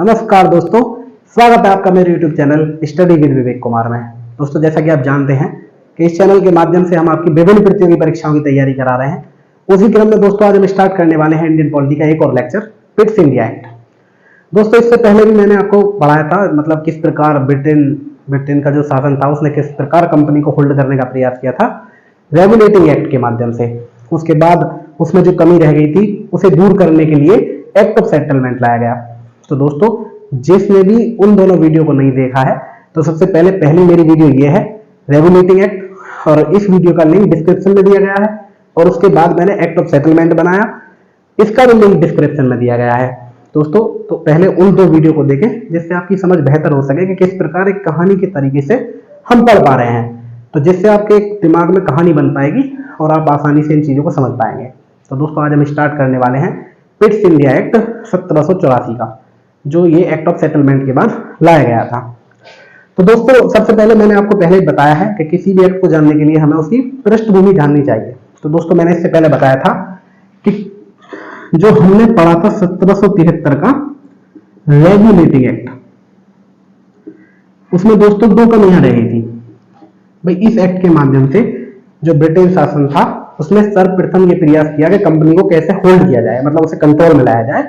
नमस्कार दोस्तों, स्वागत है आपका मेरे YouTube channel study with Vivek Kumar में। दोस्तों, जैसा कि आप जानते हैं कि इस चैनल के माध्यम से हम आपकी विभिन्न प्रतियोगी परीक्षाओं की तैयारी करा रहे हैं। उसी क्रम में दोस्तों आज हम स्टार्ट करने वाले हैं इंडियन पॉलिटी का एक और लेक्चर, पिट्स इंडिया एक्ट। दोस्तों, इससे पहले भी मैंने आपको पढ़ाया था, मतलब किस प्रकार ब्रिटेन का जो शासन था उसने किस प्रकार कंपनी को होल्ड करने का प्रयास किया था रेगुलेटिंग एक्ट के माध्यम से। उसके बाद उसमें जो कमी रह गई थी उसे दूर करने के लिए एक्ट ऑफ सेटलमेंट लाया गया। तो दोस्तों, जिसने भी उन दोनों वीडियो को नहीं देखा है तो सबसे पहली मेरी वीडियो ये है रेगुलेटिंग एक्ट, और इस वीडियो का लिंक डिस्क्रिप्शन में दिया गया है। और उसके बाद मैंने एक्ट ऑफ सेटलमेंट बनाया, इसका भी लिंक डिस्क्रिप्शन में दिया गया है। दोस्तों, तो पहले उन दो वीडियो को देखें जिससे आपकी समझ बेहतर हो सके कि किस प्रकार एक कहानी के तरीके से हम पढ़ पा रहे हैं, तो जिससे आपके दिमाग में कहानी बन पाएगी और आप आसानी से इन चीजों को समझ पाएंगे। तो दोस्तों, आज हम स्टार्ट करने वाले हैं पिट्स इंडिया एक्ट 1784 का, जो ये एक्ट ऑफ सेटलमेंट के बाद लाया गया था। तो दोस्तों, सबसे पहले मैंने आपको पहले ही बताया है कि किसी भी एक्ट को जानने के लिए हमें उसकी पृष्ठभूमि जाननी चाहिए। तो दोस्तों, मैंने इससे पहले बताया था कि जो हमने पढ़ा था 1773 का रेगुलेटिंग एक्ट, उसमें दोस्तों दो कमियां रही थी। भाई, इस एक्ट के माध्यम से जो ब्रिटेन शासन था उसने सर्वप्रथम ये प्रयास किया कि कंपनी को कैसे होल्ड किया जाए, मतलब उसे कंट्रोल में लाया जाए।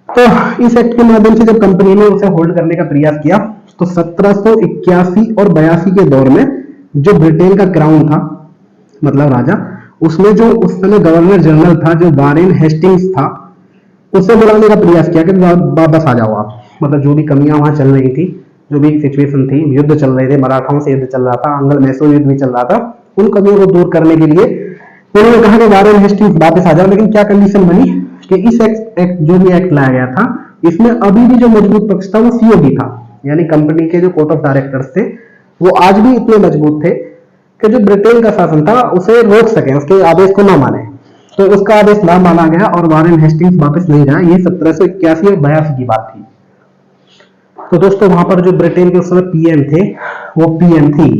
तो इस एक्ट के माध्यम से जब कंपनी ने उसे होल्ड करने का प्रयास किया तो 1781 और 82 के दौर में जो ब्रिटेन का क्राउन था, मतलब राजा, उसने जो उस समय गवर्नर जनरल था जो वारेन हेस्टिंग्स था, उसे बुलाने का प्रयास किया कि वापस आ जाओ आप। मतलब जो भी कमियां वहां चल रही थी, जो भी सिचुएशन थी, युद्ध चल रहे थे, मराठाओं से युद्ध चल रहा था, अंगल मैसूर युद्ध भी चल रहा था, उन कमियों को दूर करने के लिए उन्होंने कहा कि वारेन हेस्टिंग्स वापस आ जाओ। लेकिन क्या कंडीशन बनी कि इस एक्ट जो भी एक्ट लाया गया था, इसमें अभी भी जो मजबूत पक्ष था वो सीओबी था, यानी कंपनी के जो कोर्ट ऑफ डायरेक्टर्स थे वो आज भी इतने मजबूत थे कि जो ब्रिटेन का शासन था उसे रोक सके, उसके आदेश को ना माने। तो उसका आदेश ना माना गया और वारेन हेस्टिंग्स वापस नहीं गया। ये 1781 और 82 की बात थी। तो दोस्तों, वहां पर जो ब्रिटेन के उस समय पीएम थे वो पीएम थी,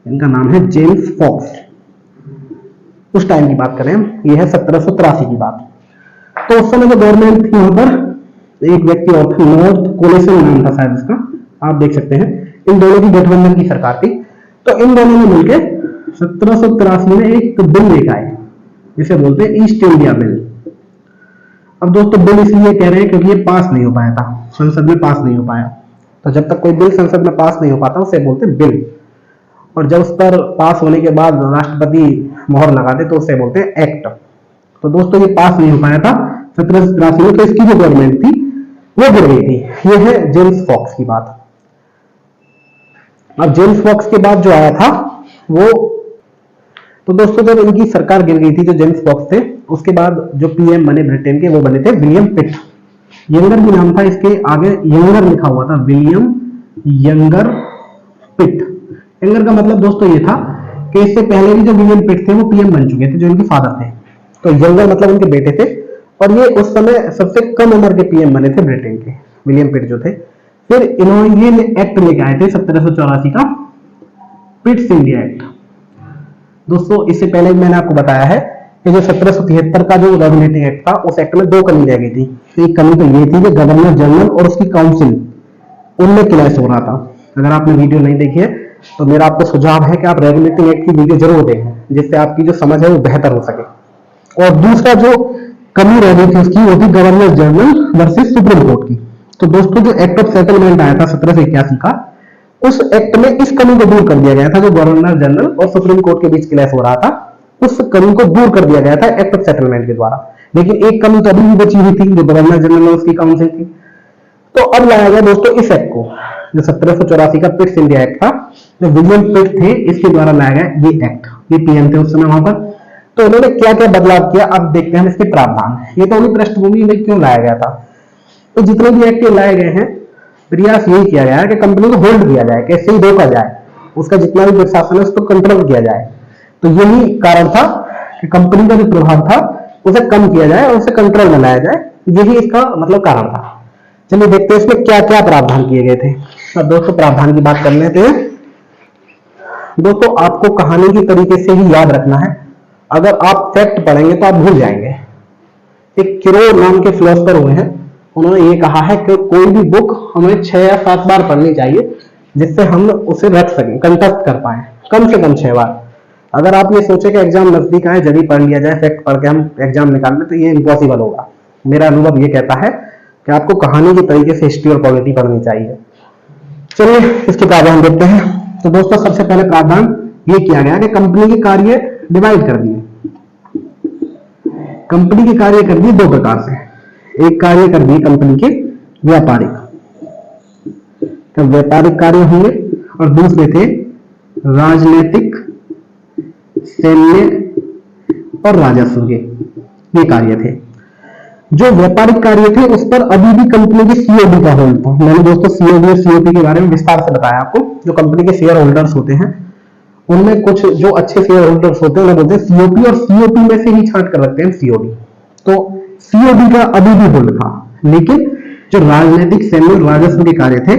इनका नाम है जेम्स फॉक्स। उस टाइम की बात करें, ये है 1783 की बात। तो उस समय जो गवर्नमेंट थी वहां पर एक व्यक्ति और था, नॉर्थ कोलेशन नाम था शायद इसका, आप देख सकते हैं। इन दोनों की गठबंधन की सरकार थी। तो इन दोनों ने मिलकर 1783 में एक बिल लेकर आए जिसे बोलते हैं ईस्ट इंडिया बिल। अब दोस्तों, बिल इसलिए कह रहे हैं क्योंकि ये पास नहीं हो पाया था, संसद में पास नहीं हो पाया। तो जब तक कोई बिल संसद में पास नहीं हो पाता उसे बोलते हैं बिल, और जब उस पर पास होने के बाद राष्ट्रपति मोहर लगा दे तो उसे बोलते हैं एक्ट। तो दोस्तों, ये पास नहीं हो पाया था 1783 में, तो इसकी जो गवर्नमेंट थी वो गिर गई थी। ये है जेम्स फॉक्स की बात। अब जेम्स फॉक्स के बाद जो आया था वो, तो दोस्तों जब इनकी सरकार गिर गई थी, जो जेम्स फॉक्स थे, उसके बाद जो पीएम बने ब्रिटेन के वो बने थे विलियम पिट। यंगर भी नाम था, इसके आगे यंगर लिखा हुआ था, विलियम यंगर पिट। यंगर का मतलब दोस्तों ये था कि इससे पहले भी जो विलियम पिट थे वो पीएम बन चुके थे, जो इनके फादर थे। तो यंगर मतलब इनके बेटे थे, और ये उस समय सबसे कम उम्र के पीएम बने थे ब्रिटेन के, विलियम पिट जो थे। फिर इन्होंने ये एक्ट लेके आए थे 1784 का पिट्स इंडिया एक्ट। दोस्तों, इससे पहले मैंने आपको बताया है कि जो 1773 का जो रेगुलेटिंग एक्ट था उस एक्ट में दो कमी रह गई थी। एक कमी तो ये थी कि गवर्नर जनरल और उसकी काउंसिल, उनमें क्लैश हो रहा था। अगर आपने वीडियो नहीं देखी है तो मेरा आपको सुझाव है कि आप रेगुलेटिंग एक्ट की वीडियो जरूर देखें, जिससे आपकी जो समझ है वो बेहतर हो सके। और दूसरा जो कमी रह गई थी उसकी, वो थी governor general versus supreme court की। तो दोस्तों, जो एक्ट ऑफ सेटलमेंट आया था 1781 का, उस एक्ट में इस कमी को दूर कर दिया गया था। जो गवर्नर जनरल और सुप्रीम कोर्ट के बीच क्लैश हो रहा था, उस कमी को दूर कर दिया गया था एक्ट ऑफ सेटलमेंट के द्वारा। लेकिन एक कमी तो अभी भी बची हुई थी, जो गवर्नर जनरल और उसकी काउंसिल थी। तो अब लाया गया दोस्तों इस एक्ट को, जो 1784 का पिट्स इंडिया एक्ट था, जो विलियम पिट थे इसके द्वारा लाया गया ये एक्ट। ये पीएम थे उस समय वहां पर। तो उन्होंने क्या क्या बदलाव किया, अब देखते हैं हम इसके प्रावधान। ये तो उन्हीं पृष्ठभूमि में क्यों लाया गया था। तो जितने भी एक्ट लाए गए हैं, प्रयास यही किया गया है कि कंपनी को होल्ड किया जाए, कैसे ही रोका जाए, उसका जितना भी प्रशासन है उसको कंट्रोल किया जाए। तो यही कारण था कि कंपनी का जो प्रभाव था उसे कम किया जाए और उसे कंट्रोल में लाया जाए। यही इसका मतलब कारण था। चलिए देखते हैं इसमें क्या क्या प्रावधान किए गए थे। अब दोस्तों, प्रावधान की बात कर लेते हैं। दोस्तों, आपको कहानी की तरीके से ही याद रखना है। अगर आप फैक्ट पढ़ेंगे तो आप भूल जाएंगे। एक किरो नाम के फिलोसफर हुए हैं, उन्होंने ये कहा है कि कोई भी बुक हमें 6 या 7 बार पढ़नी चाहिए, जिससे हम उसे रख सकें, कंठस्थ कर पाए, कम से कम 6 बार। अगर आप ये सोचे कि एग्जाम नजदीक आए जब ही पढ़ लिया जाए, फैक्ट पढ़ के हम एग्जाम निकाल लें, तो ये इम्पॉसिबल होगा। मेरा अनुभव ये कहता है कि आपको कहानी के तरीके से हिस्ट्री और पॉलिटी पढ़नी चाहिए। चलिए इसके प्रावधान देखते हैं। तो दोस्तों सबसे पहले प्रावधान ये किया गया कि कंपनी के कार्य डिवाइड कर दिए। कंपनी के कार्य कर दिए 2 प्रकार से। एक कार्य कर दिए कंपनी के व्यापारिक, तो व्यापारिक कार्य होंगे, और दूसरे थे राजनीतिक, सैन्य और राजस्व के, ये कार्य थे। जो व्यापारिक कार्य थे उस पर अभी भी कंपनी के सीओबी का होल्ड था। मैंने दोस्तों सीओबी और सीओपी के बारे में विस्तार से बताया आपको। जो कंपनी के शेयर होल्डर्स होते हैं उनमें कुछ जो अच्छे शेयर होल्डर्स होते हैं उन्हें बोलते हैं सीओपी, और सीओपी में से ही छांट कर रखते हैं सीओबी। तो सीओबी का अभी भी होल्ड था, लेकिन जो राजनीतिक, सैन्य और राजस्व के कार्य थे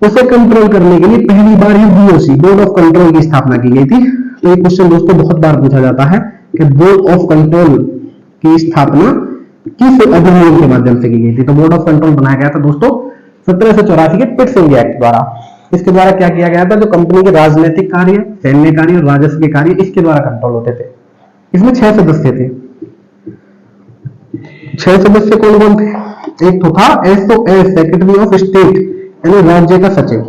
उसे कंट्रोल करने के लिए पहली बार ही बीओसी, बोर्ड ऑफ कंट्रोल की स्थापना की गई थी। तो ये क्वेश्चन दोस्तों बहुत बार पूछा जाता है कि बोर्ड ऑफ कंट्रोल की स्थापना किस अधिनियम के माध्यम से की गई थी। तो बोर्ड ऑफ कंट्रोल बनाया गया था दोस्तों 1784 के पिट्स इंडिया एक्ट द्वारा। इसके द्वारा क्या किया गया था, जो कंपनी के राजनीतिक कार्य, सैन्य कार्य और राजस्व के कार्य इसके द्वारा कंट्रोल होते थे। इसमें 6 सदस्य थे। 6 सदस्य कौन कौन थे? एक तो था एसओएस, सेक्रेटरी ऑफ स्टेट, यानी राज्य का सचिव।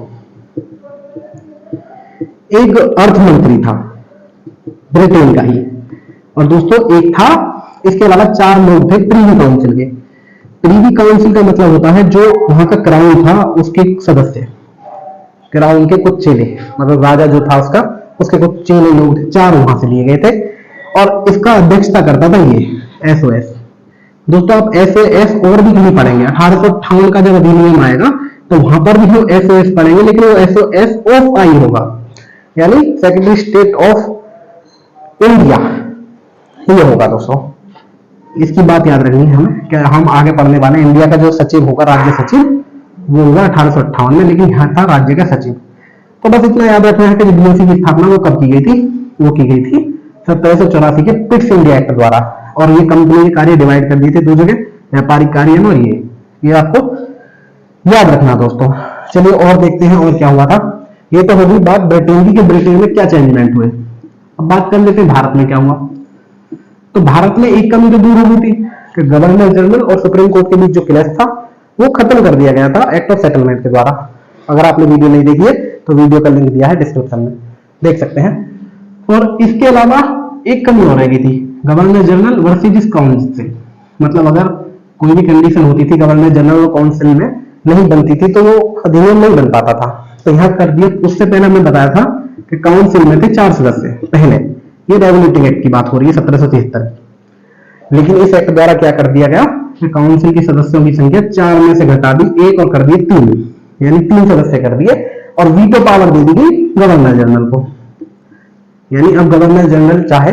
एक अर्थ मंत्री था ब्रिटेन का ही, और दोस्तों एक था, इसके अलावा 4 लोग थे प्रीवी काउंसिल के। प्रीवी काउंसिल का मतलब होता है जो वहां का क्राउन था उसके सदस्य, क्राउन के कुछ चेले, मतलब राजा जो था उसका, उसके कुछ चेले लोग थे, 4 वहां से लिए गए थे, और इसका अध्यक्षता करता था ये एसओएस। दोस्तों आप एसओएस और भी कहीं पढ़ेंगे, 1858 का जब अधिनियम आएगा तो वहां पर भी हम एसओएस पढ़ेंगे, लेकिन वो एसओएस ऑफ आई होगा, यानी सेक्रेटरी स्टेट ऑफ इंडिया ये होगा। दोस्तों इसकी बात याद रखनी है हमें, क्या हम आगे पढ़ने वाले इंडिया का जो सचिव होगा, राज्य सचिव, वो होगा 1858 में, लेकिन यहाँ था राज्य का सचिव। तो बस इतना याद रखना है कि बीओसी की स्थापना वो कब की गई थी, वो की गई थी 1784 के पिट्स इंडिया एक्ट द्वारा। और ये कंपनी के कार्य डिवाइड कर दिए थे 2 जगह, व्यापारिक कार्य और ये आपको याद रखना दोस्तों। चलिए और देखते हैं और क्या हुआ था। ये तो होगी बात ब्रिटेन की, कि ब्रिटेन में क्या चेंजमेंट हुए। अब बात कर लेते हैं भारत में क्या हुआ। तो भारत में एक कमी तो दूर हो गई थी कि गवर्नर जनरल और सुप्रीम कोर्ट के बीच जो क्लैश था वो खत्म कर दिया गया था एक्ट ऑफ सेटलमेंट के द्वारा। अगर आपने वीडियो नहीं देखी है तो वीडियो का लिंक दिया है डिस्क्रिप्शन में, देख सकते हैं। और इसके अलावा एक कमी और रह गई थी, गवर्नर जनरल वर्सेस काउंसिल। मतलब अगर कोई भी कंडीशन होती थी गवर्नर जनरल और काउंसिल में नहीं बनती थी तो वो अधिनियम नहीं बन पाता था, तो यहाँ कर दिया। उससे पहले हमने बताया था कि काउंसिल में थे 4 सदस्य पहले, ये रेगुलेटिंग एक्ट की बात हो रही है 1773 की। लेकिन इस एक्ट द्वारा क्या कर दिया गया कि काउंसिल के सदस्यों की संख्या 4 में से घटा दी 1 और कर दिए 3, यानी 3 सदस्य कर दिए, और वीटो पावर दे दी गई गवर्नर जनरल को। यानी अब गवर्नर जनरल चाहे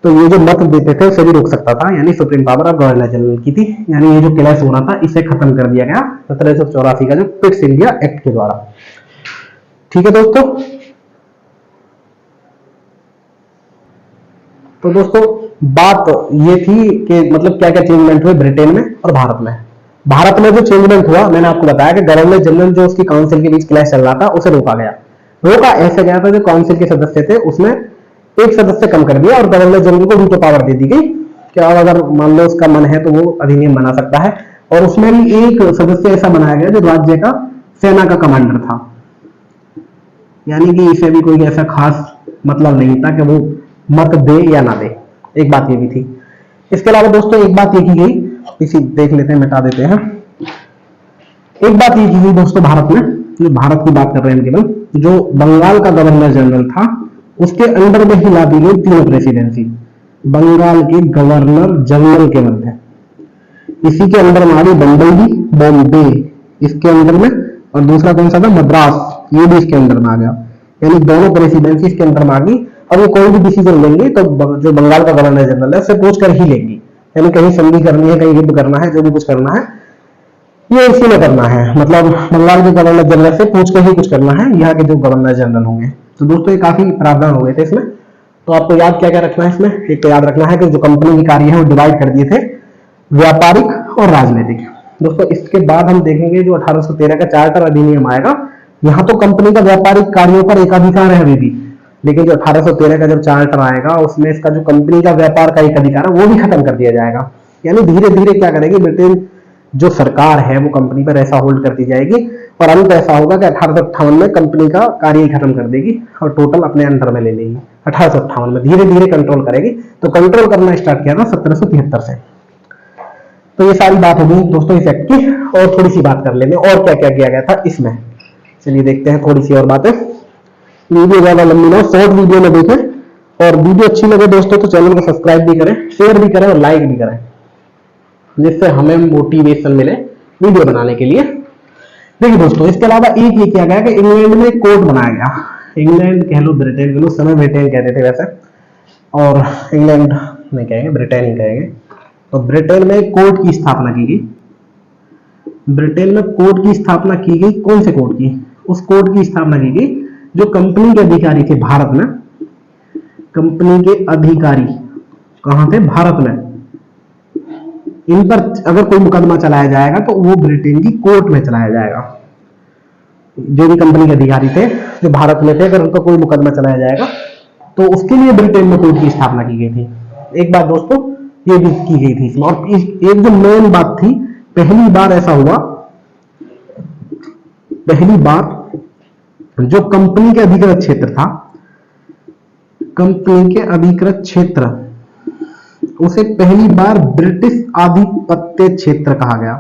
तो ये जो मत देते थे उसे भी रोक सकता था, यानी सुप्रीम पावर अब गवर्नर जनरल की थी। यानी ये जो क्लैश हो रहा था इसे खत्म कर दिया गया 1784 का जो पिट्स इंडिया एक्ट के द्वारा। ठीक है दोस्तों। तो दोस्तों बात ये थी कि मतलब क्या क्या चेंजमेंट हुए ब्रिटेन में और भारत में। भारत में जो चेंजमेंट हुआ मैंने आपको बताया कि गवर्नर जनरल जो उसकी काउंसिल के बीच क्लैश चल रहा था उसे रोका गया। रोका ऐसे गया था जो काउंसिल के सदस्य थे उसमें एक सदस्य कम कर दिया और गवर्नर जनरल को वीटो पावर दे दी गई कि अगर मान लो उसका मन है तो वो अधिनियम बना सकता है। और उसमें भी एक सदस्य ऐसा बनाया गया जो राज्य का सेना का कमांडर था, यानी कि इसे भी कोई ऐसा खास मतलब नहीं था कि वो मत दे या ना दे। एक बात ये भी थी। इसके अलावा दोस्तों एक बात ये की गई, इसी देख लेते हैं, मिटा देते हैं। एक बात ये की गई दोस्तों भारत में, जो भारत की बात कर रहे हैं केवल, जो बंगाल का गवर्नर जनरल था उसके अंडर में ही ला दी गई 3 प्रेसिडेंसी बंगाल के गवर्नर जनरल के मध्य। इसी के अंदर में आ गई बम्बई, बॉम्बे इसके अंदर में, और दूसरा कौन सा था मद्रास, ये भी इसके अंदर में आ गया। यानी दोनों प्रेसिडेंसी इसके अंदर में आ गई। अब ये कोई भी डिसीजन लेंगे तो जो बंगाल का गवर्नर जनरल है उससे पूछ कर ही लेंगी, यानी कहीं संधि करनी है, कहीं युद्ध करना है, जो भी कुछ करना है ये इसी में करना है। मतलब बंगाल के गवर्नर जनरल से पूछ कर ही कुछ करना है यहाँ के जो गवर्नर जनरल होंगे। तो दोस्तों ये काफी प्रावधान हो गए थे इसमें। तो आपको याद क्या क्या रखना है इसमें, एक तो याद रखना है कि जो कंपनी के कार्य है वो डिवाइड कर दिए थे व्यापारिक और राजनीतिक। दोस्तों इसके बाद हम देखेंगे जो 1813 का चार्टर अधिनियम आएगा। यहाँ तो कंपनी का व्यापारिक कार्यों पर एकाधिकार है अभी भी, लेकिन जो 1813 का जब चार्टर आएगा उसमें इसका जो कंपनी का व्यापार का एक अधिकार है वो भी खत्म कर दिया जाएगा। यानी धीरे धीरे क्या करेगी ब्रिटेन जो सरकार है वो कंपनी पर ऐसा होल्ड करती जाएगी और अंत ऐसा होगा कि 1858 में कंपनी का कार्य ही खत्म कर देगी और टोटल अपने अंडर में ले लेगी। 1858 में धीरे धीरे कंट्रोल करेगी। तो कंट्रोल करना स्टार्ट किया था 1773 से। तो ये सारी बात होगी दोस्तों इस एक्ट की। और थोड़ी सी बात कर लेंगे और क्या क्या किया गया था इसमें। चलिए देखते हैं थोड़ी सी और बातें। वीडियो ज्यादा लंबी ना, शॉर्ट वीडियो में देखें। और वीडियो अच्छी लगे दोस्तों तो चैनल को सब्सक्राइब भी करें, शेयर भी करें और लाइक भी करें, जिससे हमें मोटिवेशन मिले वीडियो बनाने के लिए। देखिए दोस्तों इसके अलावा एक ये किया गया कि इंग्लैंड में कोर्ट बनाया गया। इंग्लैंड कह लो ब्रिटेन कह लो, उस समय ब्रिटेन कहते थे वैसे, और इंग्लैंड नहीं कहेंगे ब्रिटेन ही कहेंगे। तो ब्रिटेन में कोर्ट की स्थापना की गई। ब्रिटेन में कोर्ट की स्थापना की गई। कौन से कोर्ट की? उस कोर्ट की स्थापना की गई जो कंपनी के अधिकारी थे भारत में। कंपनी के अधिकारी कहां थे? भारत में। इन पर अगर कोई मुकदमा चलाया जाएगा तो वो ब्रिटेन की कोर्ट में चलाया जाएगा। जो भी कंपनी के अधिकारी थे जो भारत में थे, अगर उनका कोई मुकदमा चलाया जाएगा तो उसके लिए ब्रिटेन में कोर्ट की स्थापना की गई थी। एक बात दोस्तों ये भी की गई थी इसमें। और एक जो मेन बात थी, पहली बार ऐसा हुआ, पहली बार जो कंपनी के अधिकृत क्षेत्र था, कंपनी के अधिकृत क्षेत्र, उसे पहली बार ब्रिटिश आधिपत्य क्षेत्र कहा गया।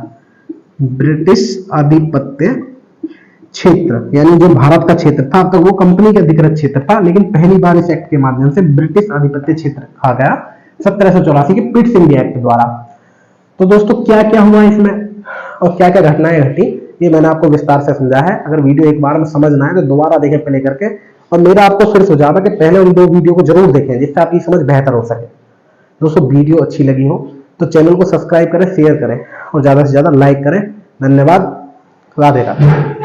ब्रिटिश आधिपत्य क्षेत्र यानी जो भारत का क्षेत्र था, अब तक वो कंपनी के अधिकृत क्षेत्र था, लेकिन पहली बार इस एक्ट के माध्यम से ब्रिटिश आधिपत्य क्षेत्र कहा गया 1784 के पिट्स इंडिया एक्ट द्वारा। तो दोस्तों क्या क्या हुआ इसमें और क्या क्या घटनाएं घटी ये मैंने आपको विस्तार से समझा है। अगर वीडियो एक बार में समझना है तो दोबारा देखें प्ले करके। और मेरा आपको फिर सुझाव है कि पहले उन 2 वीडियो को जरूर देखें जिससे आपकी समझ बेहतर हो सके। दोस्तों वीडियो अच्छी लगी हो तो चैनल को सब्सक्राइब करें, शेयर करें और ज्यादा से ज्यादा लाइक करें। धन्यवाद। राधे राधे।